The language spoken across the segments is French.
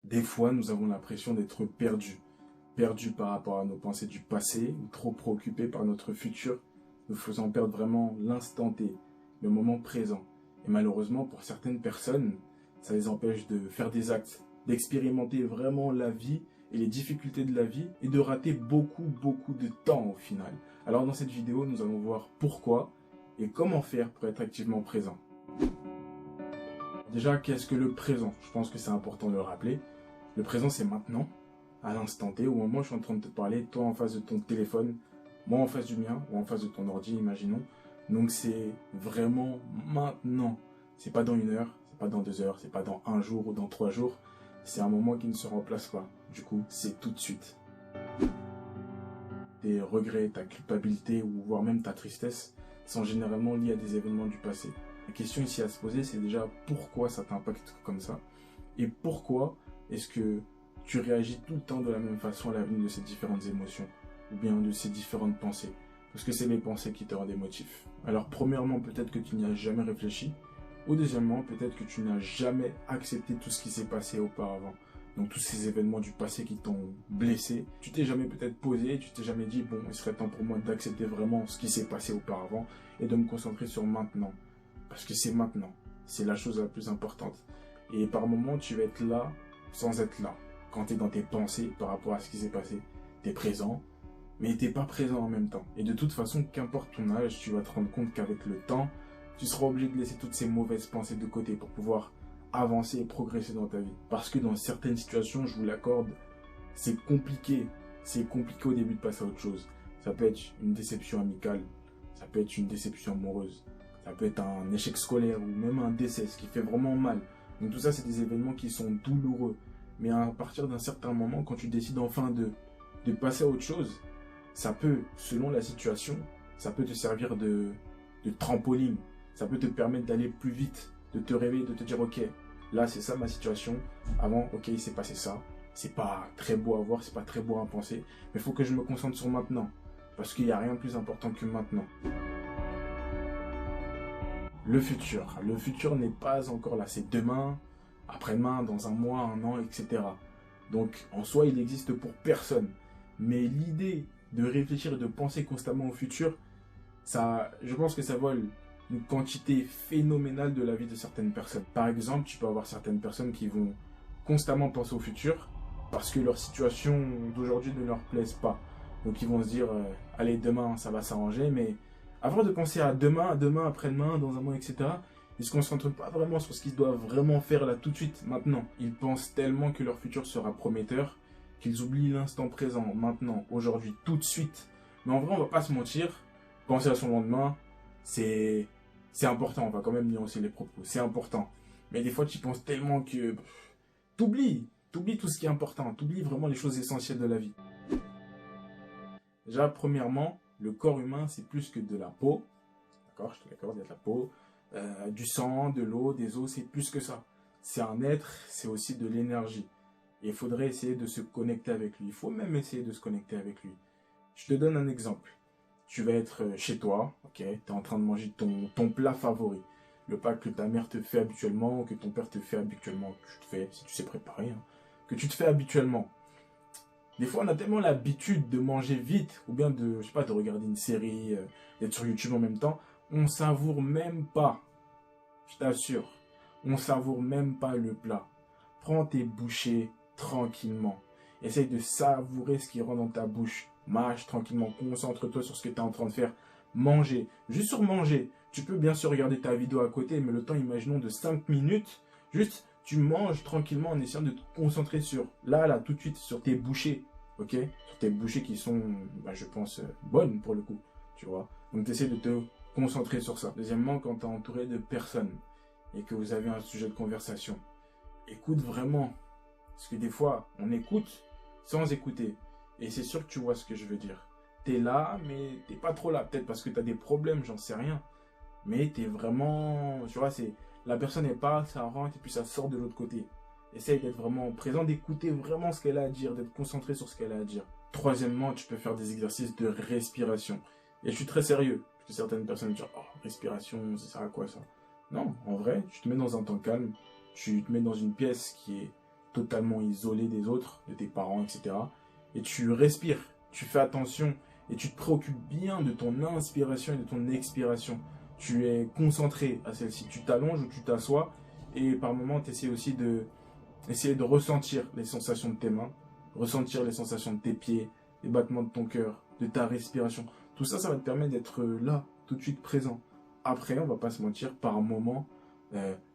Des fois, nous avons l'impression d'être perdus. Perdus par rapport à nos pensées du passé, ou trop préoccupés par notre futur, nous faisant perdre vraiment l'instant T, le moment présent. Et malheureusement, pour certaines personnes, ça les empêche de faire des actes, d'expérimenter vraiment la vie et les difficultés de la vie, et de rater beaucoup de temps au final. Alors dans cette vidéo, nous allons voir pourquoi et comment faire pour être activement présent. Déjà, qu'est-ce que le présent? Je pense que c'est important de le rappeler. Le présent, c'est maintenant, à l'instant T, au moment où je suis en train de te parler, toi en face de ton téléphone, moi en face du mien, ou en face de ton ordi, imaginons. Donc c'est vraiment maintenant. C'est pas dans 1 heure, c'est pas dans 2 heures, c'est pas dans 1 jour ou dans 3 jours. C'est un moment qui ne se remplace pas. Du coup, c'est tout de suite. Tes regrets, ta culpabilité ou voire même ta tristesse sont généralement liés à des événements du passé. La question ici à se poser, c'est déjà pourquoi ça t'impacte comme ça et pourquoi est-ce que tu réagis tout le temps de la même façon à la vue de ces différentes émotions ou bien de ces différentes pensées. Parce que c'est les pensées qui te rendent émotif. Alors premièrement, peut-être que tu n'y as jamais réfléchi, ou deuxièmement, peut-être que tu n'as jamais accepté tout ce qui s'est passé auparavant. Donc tous ces événements du passé qui t'ont blessé, tu t'es jamais peut-être posé, tu t'es jamais dit, bon, il serait temps pour moi d'accepter vraiment ce qui s'est passé auparavant et de me concentrer sur maintenant. Parce que c'est maintenant, c'est la chose la plus importante. Et par moments, tu vas être là sans être là. Quand tu es dans tes pensées par rapport à ce qui s'est passé, tu es présent, mais tu n'es pas présent en même temps. Et de toute façon, qu'importe ton âge, tu vas te rendre compte qu'avec le temps, tu seras obligé de laisser toutes ces mauvaises pensées de côté pour pouvoir avancer et progresser dans ta vie. Parce que dans certaines situations, je vous l'accorde, c'est compliqué. C'est compliqué au début de passer à autre chose. Ça peut être une déception amicale, ça peut être une déception amoureuse, ça peut être un échec scolaire ou même un décès, ce qui fait vraiment mal. Donc tout ça, c'est des événements qui sont douloureux. Mais à partir d'un certain moment, quand tu décides enfin de passer à autre chose, ça peut, selon la situation, ça peut te servir de trampoline. Ça peut te permettre d'aller plus vite, de te réveiller, de te dire, ok, là c'est ça ma situation. Avant, ok, il s'est passé ça. C'est pas très beau à voir, c'est pas très beau à penser. Mais il faut que je me concentre sur maintenant. Parce qu'il n'y a rien de plus important que maintenant. Le futur. Le futur n'est pas encore là. C'est demain, après-demain, dans un mois, un an, etc. Donc, en soi, il n'existe pour personne. Mais l'idée de réfléchir et de penser constamment au futur, ça, je pense que ça vole une quantité phénoménale de la vie de certaines personnes. Par exemple, tu peux avoir certaines personnes qui vont constamment penser au futur parce que leur situation d'aujourd'hui ne leur plaise pas. Donc, ils vont se dire, allez, demain, ça va s'arranger, mais avant de penser à demain, après-demain, dans un mois, etc., ils ne se concentrent pas vraiment sur ce qu'ils doivent vraiment faire là tout de suite, maintenant. Ils pensent tellement que leur futur sera prometteur qu'ils oublient l'instant présent, maintenant, aujourd'hui, tout de suite. Mais en vrai, on va pas se mentir, penser à son lendemain, c'est important, on va quand même nuancer les propos, c'est important. Mais des fois, tu y penses tellement que t'oublies tout ce qui est important, t'oublies vraiment les choses essentielles de la vie. Déjà, premièrement, le corps humain, c'est plus que de la peau. D'accord, je te l'accorde, il y a de la peau, du sang, de l'eau, des os, c'est plus que ça. C'est un être, c'est aussi de l'énergie. Et il faudrait essayer de se connecter avec lui. Il faut même essayer de se connecter avec lui. Je te donne un exemple. Tu vas être chez toi, ok, tu es en train de manger ton plat favori. Le plat que ta mère te fait habituellement, que ton père te fait habituellement, que tu te fais, si tu sais préparer, hein, que tu te fais habituellement. Des fois, on a tellement l'habitude de manger vite, ou bien de, je sais pas, de regarder une série, d'être sur YouTube en même temps, on savoure même pas, je t'assure, on savoure même pas le plat. Prends tes bouchées tranquillement. Essaye de savourer ce qui rentre dans ta bouche. Mâche tranquillement, concentre-toi sur ce que tu es en train de faire. Manger, juste sur manger. Tu peux bien sûr regarder ta vidéo à côté, mais le temps, imaginons, de 5 minutes, juste tu manges tranquillement en essayant de te concentrer sur, là, tout de suite, sur tes bouchées, ok? Sur tes bouchées qui sont, je pense, bonnes pour le coup, tu vois? Donc, tu essaies de te concentrer sur ça. Deuxièmement, quand tu es entouré de personnes et que vous avez un sujet de conversation, écoute vraiment. Parce que des fois, on écoute sans écouter. Et c'est sûr que tu vois ce que je veux dire. T'es là, mais t'es pas trop là. Peut-être parce que t'as des problèmes, j'en sais rien. Mais t'es vraiment... Tu vois, c'est... La personne n'est pas, ça rentre et puis ça sort de l'autre côté. Essaye d'être vraiment présent, d'écouter vraiment ce qu'elle a à dire, d'être concentré sur ce qu'elle a à dire. Troisièmement, tu peux faire des exercices de respiration. Et je suis très sérieux. Parce que certaines personnes disent, oh, respiration, ça sert à quoi ça? Non, en vrai, tu te mets dans un temps calme. Tu te mets dans une pièce qui est totalement isolé des autres, de tes parents, etc. Et tu respires, tu fais attention et tu te préoccupes bien de ton inspiration et de ton expiration. Tu es concentré à celle-ci. Tu t'allonges ou tu t'assois et par moments, tu essaies aussi de ressentir les sensations de tes mains, ressentir les sensations de tes pieds, les battements de ton cœur, de ta respiration. Tout ça, ça va te permettre d'être là, tout de suite présent. Après, on va pas se mentir, par un moment,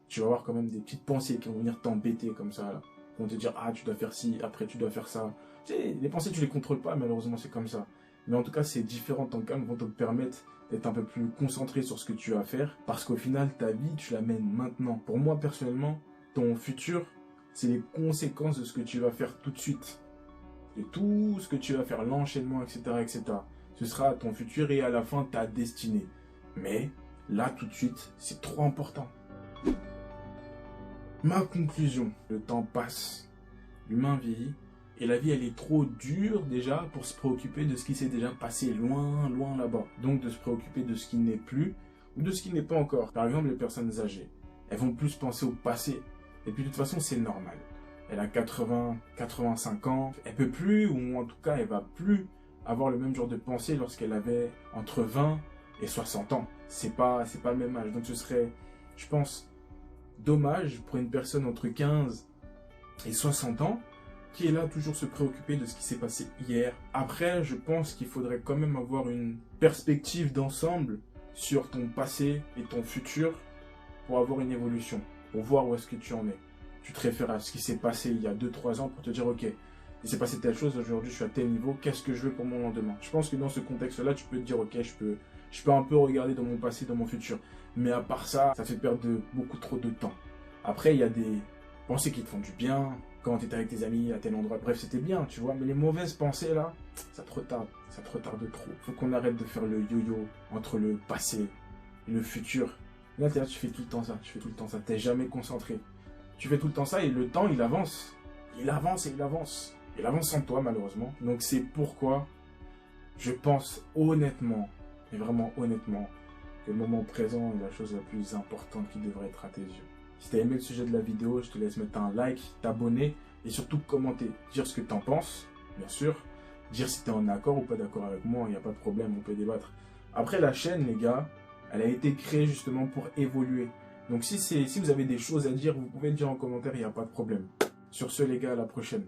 tu vas avoir quand même des petites pensées qui vont venir t'embêter comme ça, là. Qui vont te dire, ah, tu dois faire ci, après tu dois faire ça. Tu sais, les pensées, tu les contrôles pas, malheureusement, c'est comme ça. Mais en tout cas, ces différents temps calmes vont te permettre d'être un peu plus concentré sur ce que tu as à faire. Parce qu'au final, ta vie, tu la mènes maintenant. Pour moi, personnellement, ton futur, c'est les conséquences de ce que tu vas faire tout de suite. De tout ce que tu vas faire, l'enchaînement, etc., etc. Ce sera ton futur et à la fin, ta destinée. Mais là, tout de suite, c'est trop important. Ma conclusion, le temps passe, l'humain vieillit, et la vie, elle est trop dure déjà pour se préoccuper de ce qui s'est déjà passé loin, loin là-bas. Donc de se préoccuper de ce qui n'est plus ou de ce qui n'est pas encore. Par exemple, les personnes âgées, elles vont plus penser au passé. Et puis de toute façon, c'est normal. Elle a 80, 85 ans, elle peut plus, ou en tout cas, elle va plus avoir le même genre de pensée lorsqu'elle avait entre 20 et 60 ans. C'est pas le même âge. Donc ce serait, je pense, dommage pour une personne entre 15 et 60 ans qui est là toujours se préoccuper de ce qui s'est passé hier. Après, je pense qu'il faudrait quand même avoir une perspective d'ensemble sur ton passé et ton futur pour avoir une évolution, pour voir où est-ce que tu en es. Tu te réfères à ce qui s'est passé il y a 2-3 ans pour te dire, ok, il s'est passé telle chose, aujourd'hui je suis à tel niveau, qu'est-ce que je veux pour mon lendemain? Je pense que dans ce contexte-là, tu peux te dire, ok, je peux un peu regarder dans mon passé, dans mon futur. Mais à part ça, ça fait perdre beaucoup trop de temps. Après, il y a des pensées qui te font du bien, quand tu étais avec tes amis à tel endroit, bref, c'était bien, tu vois. Mais les mauvaises pensées, là, ça te retarde trop. Faut qu'on arrête de faire le yo-yo entre le passé et le futur. Là, tu fais tout le temps ça, t'es jamais concentré. Tu fais tout le temps ça et le temps, il avance. Il avance et il avance. Il avance sans toi, malheureusement. Donc, c'est pourquoi je pense honnêtement, et vraiment honnêtement, que le moment présent est la chose la plus importante qui devrait être à tes yeux. Si tu as aimé le sujet de la vidéo, je te laisse mettre un like, t'abonner et surtout commenter. Dire ce que tu en penses, bien sûr. Dire si tu es en accord ou pas d'accord avec moi, il n'y a pas de problème, on peut débattre. Après, la chaîne, les gars, elle a été créée justement pour évoluer. Donc si vous avez des choses à dire, vous pouvez le dire en commentaire, il n'y a pas de problème. Sur ce, les gars, à la prochaine.